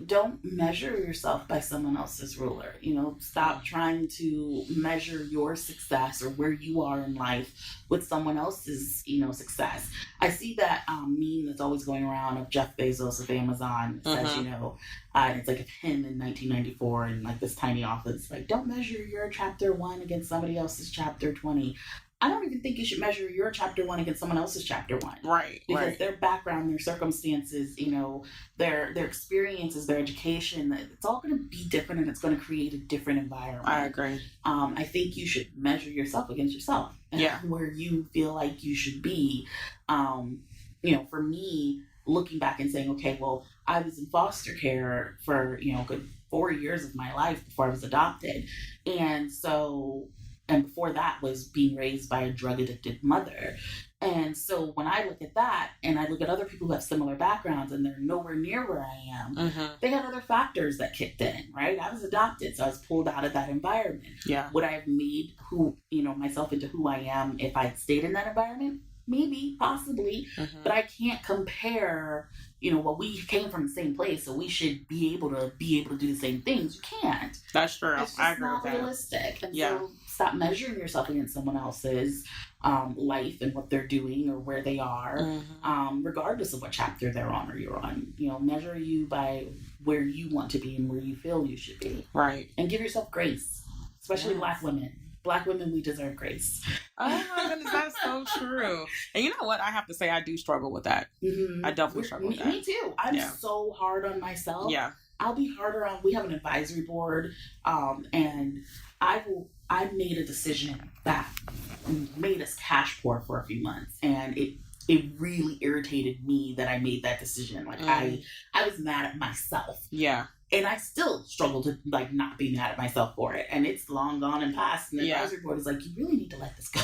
don't measure yourself by someone else's ruler. Stop trying to measure your success or where you are in life with someone else's, success. I see that meme that's always going around of Jeff Bezos of Amazon. It says, it's like of him in 1994 in like this tiny office. Like, don't measure your chapter 1 against somebody else's chapter 20. I don't even think you should measure your chapter 1 against someone else's chapter 1. Right. Because their background, their circumstances, their experiences, their education, it's all going to be different, and it's going to create a different environment. I agree. I think you should measure yourself against yourself. Yeah. Where you feel like you should be. For me, looking back and saying, okay, well, I was in foster care for, a good 4 years of my life before I was adopted. And before that was being raised by a drug-addicted mother. And so when I look at that, and I look at other people who have similar backgrounds and they're nowhere near where I am, they had other factors that kicked in, right? I was adopted, so I was pulled out of that environment. Yeah. Would I have made myself into who I am if I had stayed in that environment? Maybe, possibly, but I can't compare, we came from the same place, so we should be able to do the same things. You can't. That's true. It's just I agree not with that. realistic. And so stop measuring yourself against someone else's life and what they're doing or where they are, regardless of what chapter they're on or you're on. Measure you by where you want to be and where you feel you should be. Right. And give yourself grace, especially Black women. Black women, we deserve grace. Oh my goodness, that's so true. And you know what? I have to say, I do struggle with that. I definitely struggle with that. Me too. I'm so hard on myself. Yeah. I'll be harder on, we have an advisory board, and I made a decision that made us cash poor for a few months, and it really irritated me that I made that decision. Like I was mad at myself. Yeah. And I still struggle to not be mad at myself for it. And it's long gone and past. And the advisory board is like, you really need to let this go.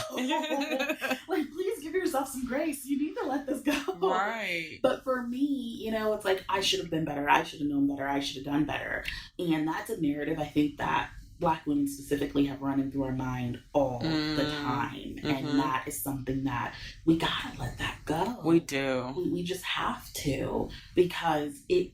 Please give yourself some grace. You need to let this go. Right. But for me, it's like, I should have been better. I should have known better. I should have done better. And that's a narrative I think that Black women specifically have running through our mind all the time. And that is something that we gotta let that go. We do. We just have to, because it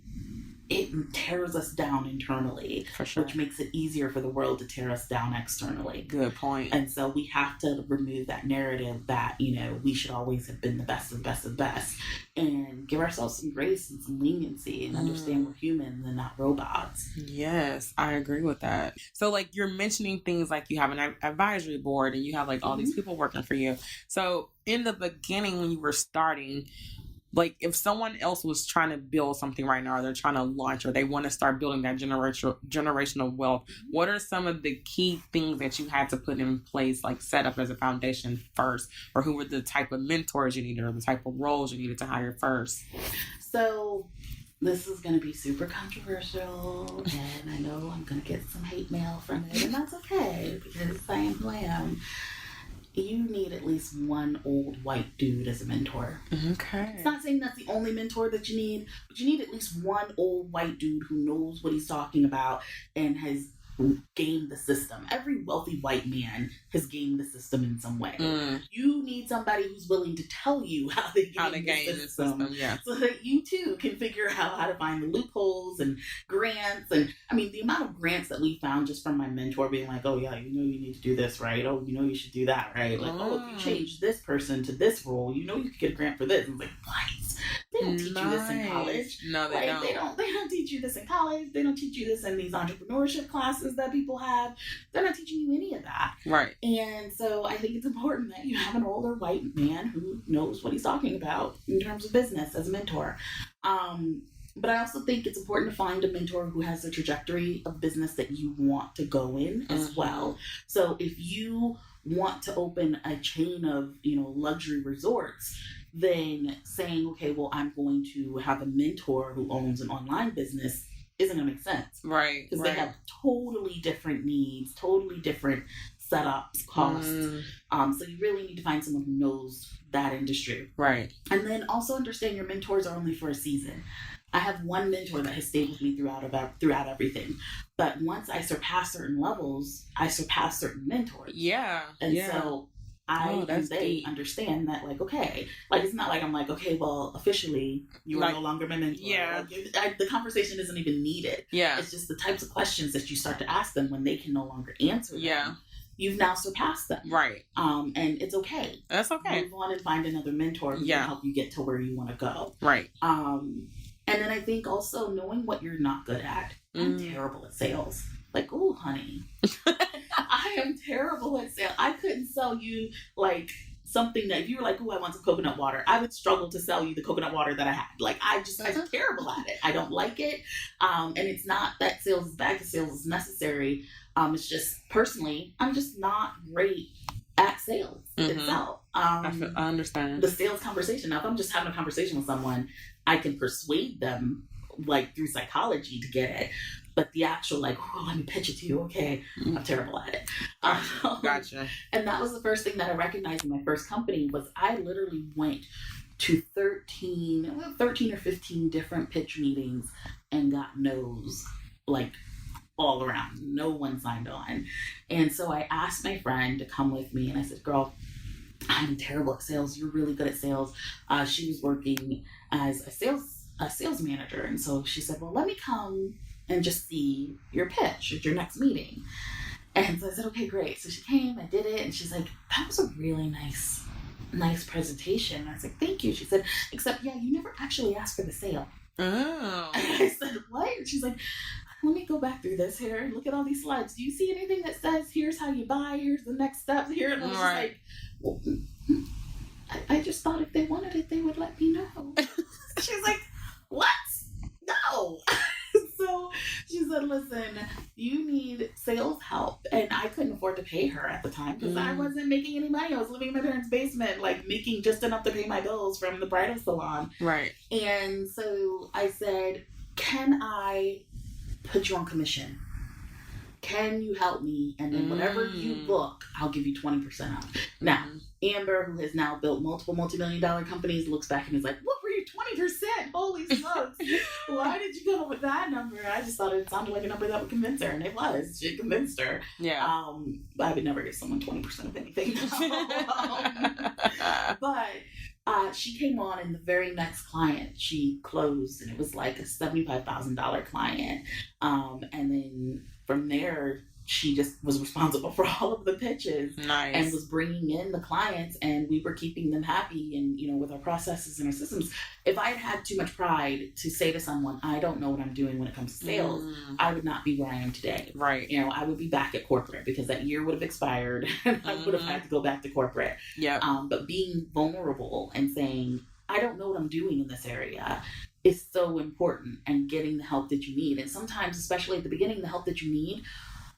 it tears us down internally, for sure, which makes it easier for the world to tear us down externally. Good point. And so we have to remove that narrative that, we should always have been the best of the best of the best, and give ourselves some grace and some leniency, and understand we're humans and not robots. Yes, I agree with that. So like you're mentioning things like you have an advisory board and you have like all these people working for you. So in the beginning when you were starting, like if someone else was trying to build something right now, or they're trying to launch, or they want to start building that generational wealth, what are some of the key things that you had to put in place, like set up as a foundation first? Or who were the type of mentors you needed, or the type of roles you needed to hire first? So this is going to be super controversial, and I know I'm going to get some hate mail from it, and that's okay, because I am who I am. You need at least one old white dude as a mentor. Okay. It's not saying that's the only mentor that you need, but you need at least one old white dude who knows what he's talking about and has gamed the system. Every wealthy white man has gamed the system in some way. You need somebody who's willing to tell you how they game the system, so that you too can figure out how to find the loopholes and grants. And I mean, the amount of grants that we found just from my mentor being like, oh yeah, you need to do this, right? Oh, you should do that, right? Like, oh, if you change this person to this role, you could get a grant for this. And it's like, what? They don't teach you this in college. No, they don't. They don't teach you this in college. They don't teach you this in these entrepreneurship classes that people have. They're not teaching you any of that. Right. And so I think it's important that you have an older white man who knows what he's talking about in terms of business as a mentor. But I also think it's important to find a mentor who has the trajectory of business that you want to go in as well. So if you want to open a chain of, luxury resorts, then saying, okay, well, I'm going to have a mentor who owns an online business isn't going to make sense. Right. Because they have totally different needs, totally different setups, costs. So you really need to find someone who knows that industry. Right. And then also understand your mentors are only for a season. I have one mentor that has stayed with me throughout everything. But once I surpass certain levels, I surpass certain mentors. Yeah. And so they understand that, like, okay, like, it's not like I'm like, okay, well, officially, you are no longer my mentor. Yeah. Like, the conversation isn't even needed. Yeah. It's just the types of questions that you start to ask them when they can no longer answer them. Yeah. You've now surpassed them. Right. And it's okay. That's okay. Move on and find another mentor who can help you get to where you want to go. Right. And then I think also knowing what you're not good at. I'm terrible at sales. Like, oh, honey. I am terrible at sales. I couldn't sell you, like, something that if you were like, oh, I want some coconut water, I would struggle to sell you the coconut water that I had. Like, I'm terrible at it. I don't like it. And it's not that sales is bad, because sales is necessary. It's just, personally, I'm just not great at sales itself. I understand. The sales conversation. Now, if I'm just having a conversation with someone, I can persuade them, like, through psychology to get it. But the actual, like, oh, let me pitch it to you. Okay, I'm terrible at it. Gotcha. And that was the first thing that I recognized in my first company was I literally went to 13 or 15 different pitch meetings and got no's, like, all around. No one signed on. And so I asked my friend to come with me, and I said, girl, I'm terrible at sales. You're really good at sales. She was working as a sales manager. And so she said, well, let me come and just see your pitch at your next meeting. And so I said, okay, great. So she came, I did it. And she's like, that was a really nice presentation. And I was like, thank you. She said, except, you never actually asked for the sale. Oh. And I said, what? And she's like, let me go back through this here. Look at all these slides. Do you see anything that says, here's how you buy, here's the next step here? And I was just like, well, I just thought if they wanted it, they would let me know. She's like, what? No. So she said, listen, you need sales help. And I couldn't afford to pay her at the time because I wasn't making any money. I was living in my parents' basement, like making just enough to pay my bills from the bridal salon. Right. And so I said, can I put you on commission? Can you help me? And then whatever you book, I'll give you 20% off. Now, Amber, who has now built multiple multi-million-dollar companies, looks back and is like, what were you, 20%? Holy smokes. Why did you come up with that number? I just thought it sounded like a number that would convince her, and it was. She convinced her. Yeah. But I would never give someone 20% of anything. But She came on, and the very next client she closed, and it was like a $75,000 client. And then from there, she just was responsible for all of the pitches. Nice. And was bringing in the clients, and we were keeping them happy. And, with our processes and our systems, if I had too much pride to say to someone, I don't know what I'm doing when it comes to sales, I would not be where I am today. Right. I would be back at corporate because that year would have expired and I would have had to go back to corporate. Yeah. But being vulnerable and saying, I don't know what I'm doing in this area is so important, and getting the help that you need. And sometimes, especially at the beginning, the help that you need,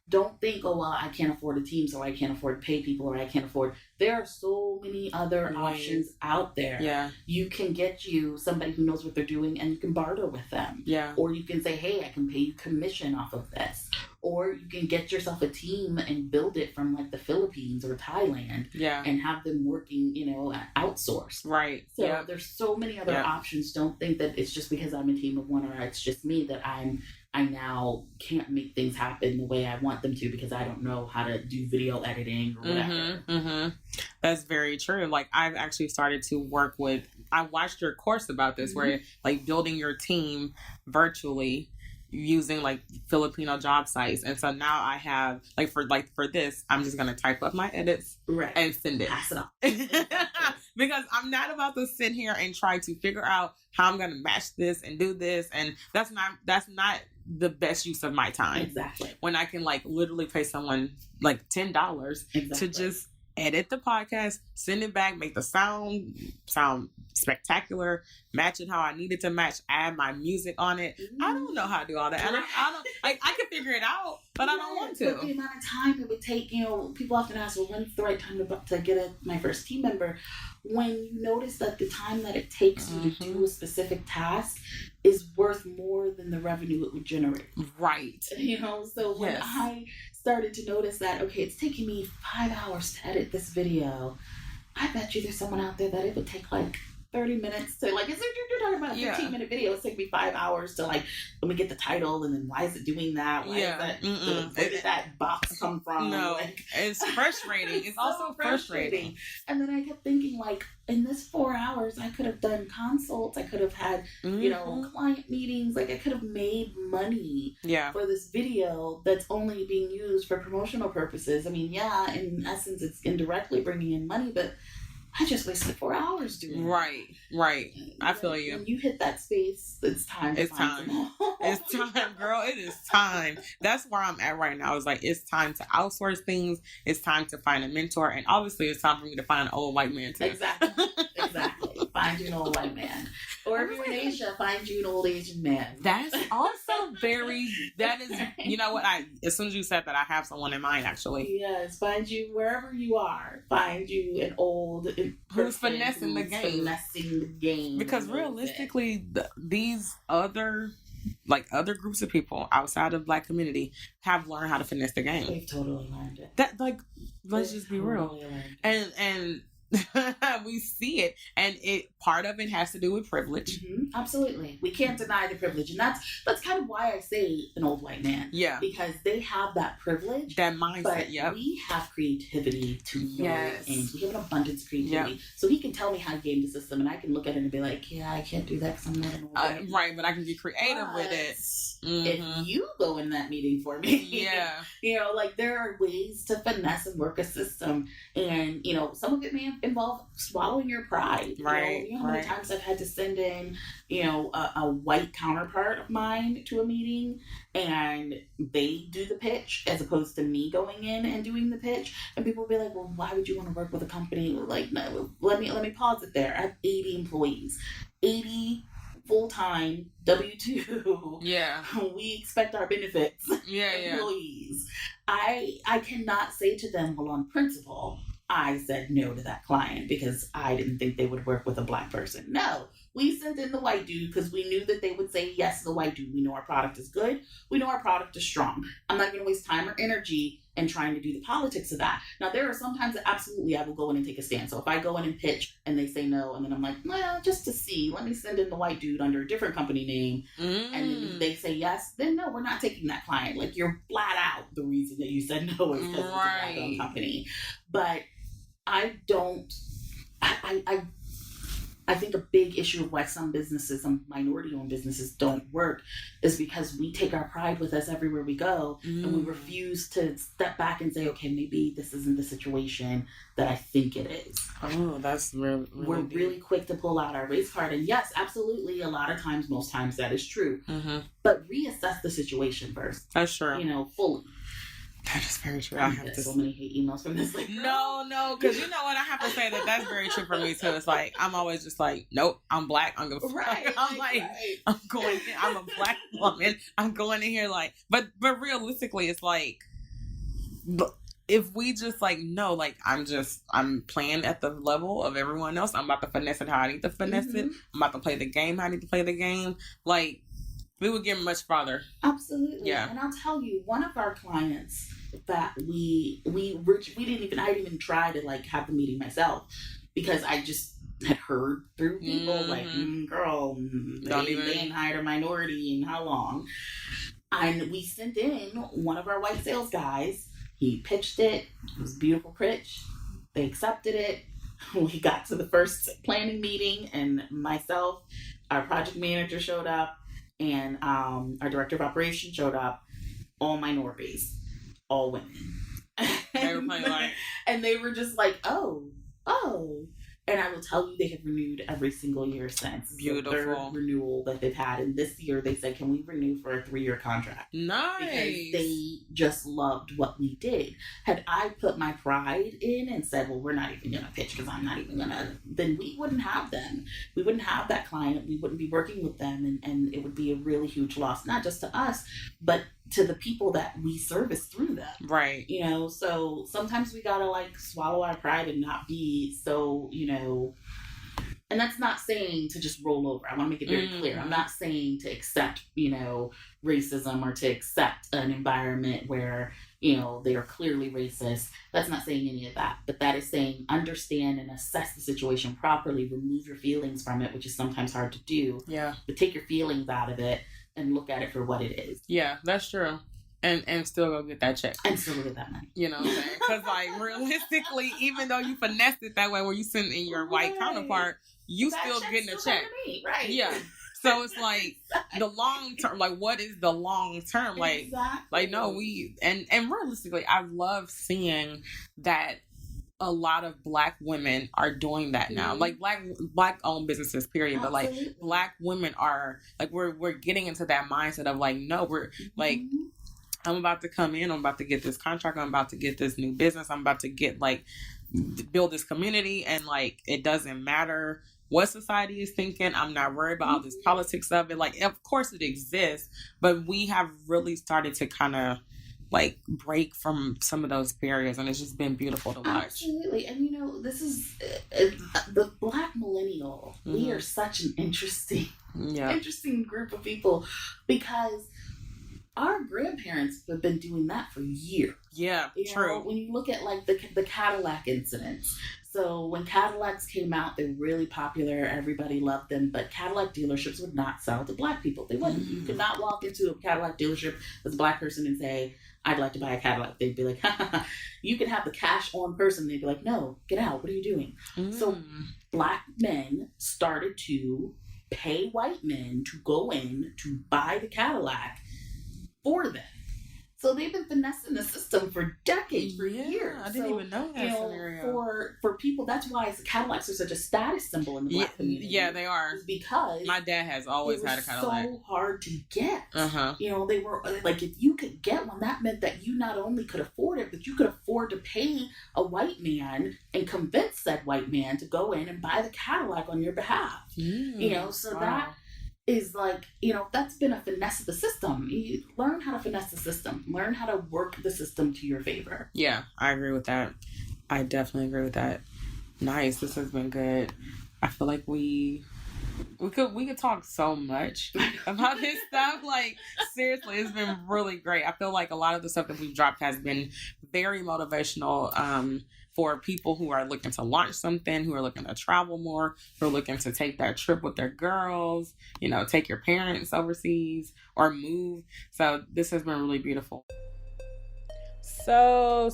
don't think, oh, well, I can't afford a team, so I can't afford to pay people, or I can't afford. There are so many other options out there. Yeah. You can get you somebody who knows what they're doing, and you can barter with them. Yeah. Or you can say, hey, I can pay you commission off of this. Or you can get yourself a team and build it from like the Philippines or Thailand. Yeah. And have them working, outsourced. Right. So there's so many other options. Don't think that it's just because I'm a team of one, or it's just me that I now can't make things happen the way I want them to because I don't know how to do video editing or whatever. That's very true. Like, I've actually started to work with, I watched your course about this, where like building your team virtually using like Filipino job sites. And so now I have for this, I'm just going to type up my edits and send it. Pass it on. Because I'm not about to sit here and try to figure out how I'm going to match this and do this. And that's not the best use of my time. Exactly. When I can like literally pay someone like $10 to just edit the podcast, send it back, make the sound spectacular, match it how I need it to match, add my music on it. I don't know how to do all that. And I don't like, I can figure it out, but I don't want to. But the amount of time it would take, people often ask, well, when's the right time to get my first team member? When you notice that the time that it takes you to do a specific task is worth more than the revenue it would generate. Right. So when I started to notice that, okay, it's taking me 5 hours to edit this video, I bet you there's someone out there that it would take like 30 minutes to like, you're talking about a 15-minute video. It's taking me 5 hours to like, let me get the title, and then why is it doing that? Why is that? Where did that box come from? No, it's frustrating. It's also frustrating. And then I kept thinking, like, in this 4 hours, I could have done consults. I could have had, client meetings. Like, I could have made money for this video that's only being used for promotional purposes. I mean, in essence, it's indirectly bringing in money, but I just wasted 4 hours doing it. Right. I feel you. When you hit that space, it's time. It's time. It's time, girl. It is time. That's where I'm at right now. It's like, it's time to outsource things. It's time to find a mentor. And obviously, it's time for me to find an old white man, too. Exactly. Find you an old white man. Or if you're in Asia, find you an old Asian man. That's also you know what? As soon as you said that, I have someone in mind, actually. Yes, find you wherever you are. Find you an old who's finessing the game. Because realistically, these other groups of people outside of Black community have learned how to finesse the game. They've totally learned it. Let's just be real. And we see it, and part of it has to do with privilege. Absolutely, we can't deny the privilege, and that's kind of why I say an old white man. Yeah, because they have that privilege, that mindset. But we have creativity to know, and we have an abundance of creativity. So he can tell me how to game the system, and I can look at it and be like, I can't do that because I'm not an old white man. Right, but I can be creative with it. If you go in that meeting for me, there are ways to finesse and work a system, and some of it may involve swallowing your pride. Right. How many times I've had to send in, a white counterpart of mine to a meeting, and they do the pitch as opposed to me going in and doing the pitch, and people will be like, well, why would you want to work with a company? Like, no, let me pause it there. I have 80 employees, 80 full-time W-2. Yeah. We expect our benefits. Employees. I cannot say to them, well, on principle, I said no to that client because I didn't think they would work with a Black person. No, we sent in the white dude because we knew that they would say yes to the white dude. We know our product is good. We know our product is strong. I'm not going to waste time or energy in trying to do the politics of that. Now, there are some times that absolutely I will go in and take a stand. So if I go in and pitch and they say no, and then I'm like, well, just to see, let me send in the white dude under a different company name. And then if they say yes, then no, we're not taking that client. Like, you're flat out the reason that you said no is because it's a Black-owned company. But I I think a big issue of why some businesses, some minority-owned businesses, don't work is because we take our pride with us everywhere we go, and we refuse to step back and say, okay, maybe this isn't the situation that I think it is. Oh, that's really We're deep. really quick to pull out our race card, and yes, absolutely, a lot of times, most times, that is true. But reassess the situation first. That's true. Fully. That is very true. I have so many hate emails from this. Like, no, because you know what? I have to say that's very true for me too. It's like I'm always just like, nope, I'm black. I'm gonna. Right. I'm like, I'm going. I'm a black woman. I'm going in here like, but realistically, it's like, if we just like no, like I'm playing at the level of everyone else. I'm about to finesse it how I need to finesse it. I'm about to play the game how I need to play the game. Like, we would get much farther. Absolutely. Yeah. And I'll tell you, one of our clients that I didn't even try to like have the meeting myself, because I just had heard through people like, girl, they ain't hired a minority in how long? And we sent in one of our white sales guys. He pitched it. It was a beautiful pitch. They accepted it. We got to the first planning meeting, and myself, our project manager showed up, and our director of operations showed up. All minorities, all women. They were playing like, and they were just like, oh. And I will tell you, they have renewed every single year since. Beautiful. The third renewal that they've had. And this year they said, can we renew for a 3-year contract? Nice. Because they just loved what we did. Had I put my pride in and said, well, we're not even going to pitch because I'm not even going to, then we wouldn't have them. We wouldn't have that client. We wouldn't be working with them. And it would be a really huge loss, not just to us, but to the people that we service through them. Right. So sometimes we gotta like swallow our pride and not be so, and that's not saying to just roll over. I want to make it very clear. I'm not saying to accept, racism, or to accept an environment where, they are clearly racist. That's not saying any of that. But that is saying understand and assess the situation properly, remove your feelings from it, which is sometimes hard to do. Yeah. But take your feelings out of it and look at it for what it is. Yeah, that's true. And still go get that check. And still get that money. You know what I'm saying? Because, like, realistically, even though you finessed it that way where you send in your white counterpart, you that still getting a check. Right. Yeah. So it's like the long term, like, what is the long term? Like, exactly. no, and realistically, I love seeing that a lot of Black women are doing that now. Like black owned businesses, period. Absolutely. But like Black women are like, we're getting into that mindset of like, no, we're like, I'm about to come in, I'm about to get this contract, I'm about to get this new business, I'm about to get like build this community, and like it doesn't matter what society is thinking. I'm not worried about all this politics of it. Like, of course it exists, but we have really started to kind of like break from some of those barriers, and it's just been beautiful to watch. Absolutely. And this is the Black millennial. We are such an interesting group of people, because our grandparents have been doing that for years. Yeah, true. When you look at like the Cadillac incidents. So when Cadillacs came out, they were really popular. Everybody loved them. But Cadillac dealerships would not sell to Black people. They wouldn't. You could not walk into a Cadillac dealership as a Black person and say, I'd like to buy a Cadillac. They'd be like, you can have the cash on person. They'd be like, no, get out. What are you doing? So Black men started to pay white men to go in to buy the Cadillac for them. So they've been finessing the system for decades, for years. I didn't even know that scenario. For people, that's why Cadillacs are such a status symbol in the Black community. Yeah, they are. Because my dad has always had a Cadillac. So hard to get. Uh-huh. They were like, if you could get one, that meant that you not only could afford it, but you could afford to pay a white man and convince that white man to go in and buy the Cadillac on your behalf. So that is like, that's been a finesse of the system. You learn how to finesse the system. Learn how to work the system to your favor. Yeah, I agree with that. I definitely agree with that. Nice. This has been good. I feel like we could talk so much about this stuff. Like, seriously, it's been really great. I feel like a lot of the stuff that we've dropped has been very motivational for people who are looking to launch something, who are looking to travel more, who are looking to take that trip with their girls, take your parents overseas or move. So this has been really beautiful. So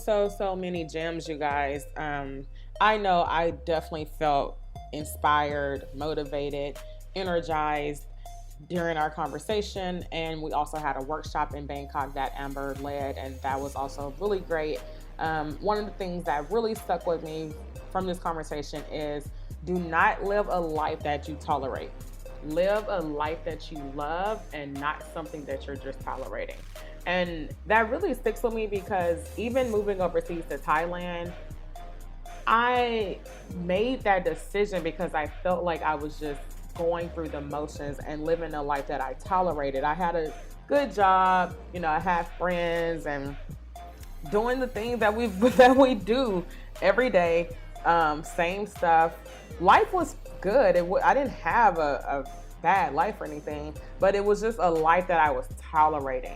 many gems, you guys. I know I definitely felt inspired, motivated, energized during our conversation. And we also had a workshop in Bangkok that Amber led, and that was also really great. One of the things that really stuck with me from this conversation is do not live a life that you tolerate. Live a life that you love and not something that you're just tolerating. And that really sticks with me because even moving overseas to Thailand, I made that decision because I felt like I was just going through the motions and living a life that I tolerated. I had a good job, I had friends and doing the things that we do every day, same stuff. Life was good. I didn't have a bad life or anything, but it was just a life that I was tolerating.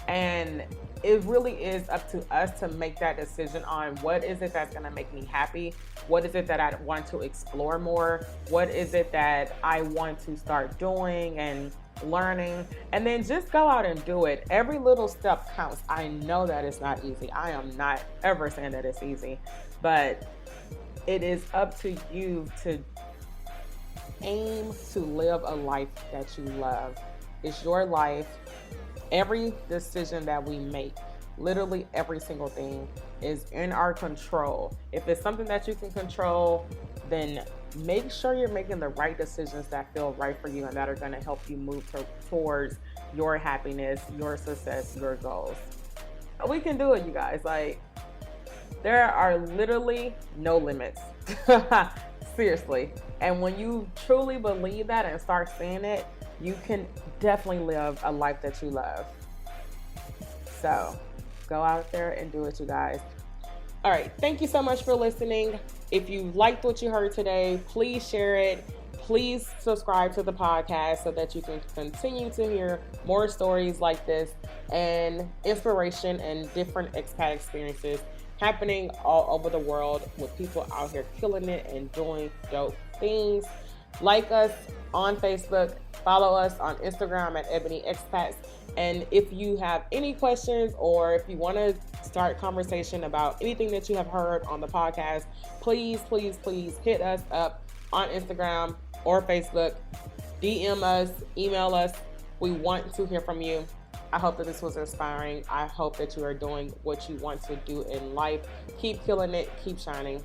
And it really is up to us to make that decision on what is it that's going to make me happy? What is it that I want to explore more? What is it that I want to start doing and learning? And then just go out and do it. Every little step counts. I know that it's not easy. I am not ever saying that it's easy, but it is up to you to aim to live a life that you love. It's your life. Every decision that we make, literally every single thing, is in our control. If it's something that you can control, then make sure you're making the right decisions that feel right for you and that are going to help you move towards your happiness, your success, your goals. We can do it, you guys. Like, there are literally no limits. Seriously. And when you truly believe that and start seeing it, you can definitely live a life that you love. So go out there and do it, you guys. All right. Thank you so much for listening. If you liked what you heard today, please share it. Please subscribe to the podcast so that you can continue to hear more stories like this and inspiration and different expat experiences happening all over the world with people out here killing it and doing dope things. Like us on Facebook, follow us on Instagram at Ebony Expats. And if you have any questions or if you want to start conversation about anything that you have heard on the podcast, please hit us up on Instagram or Facebook, DM us, email us. We want to hear from you. I hope that this was inspiring. I hope that you are doing what you want to do in life. Keep killing it. Keep shining.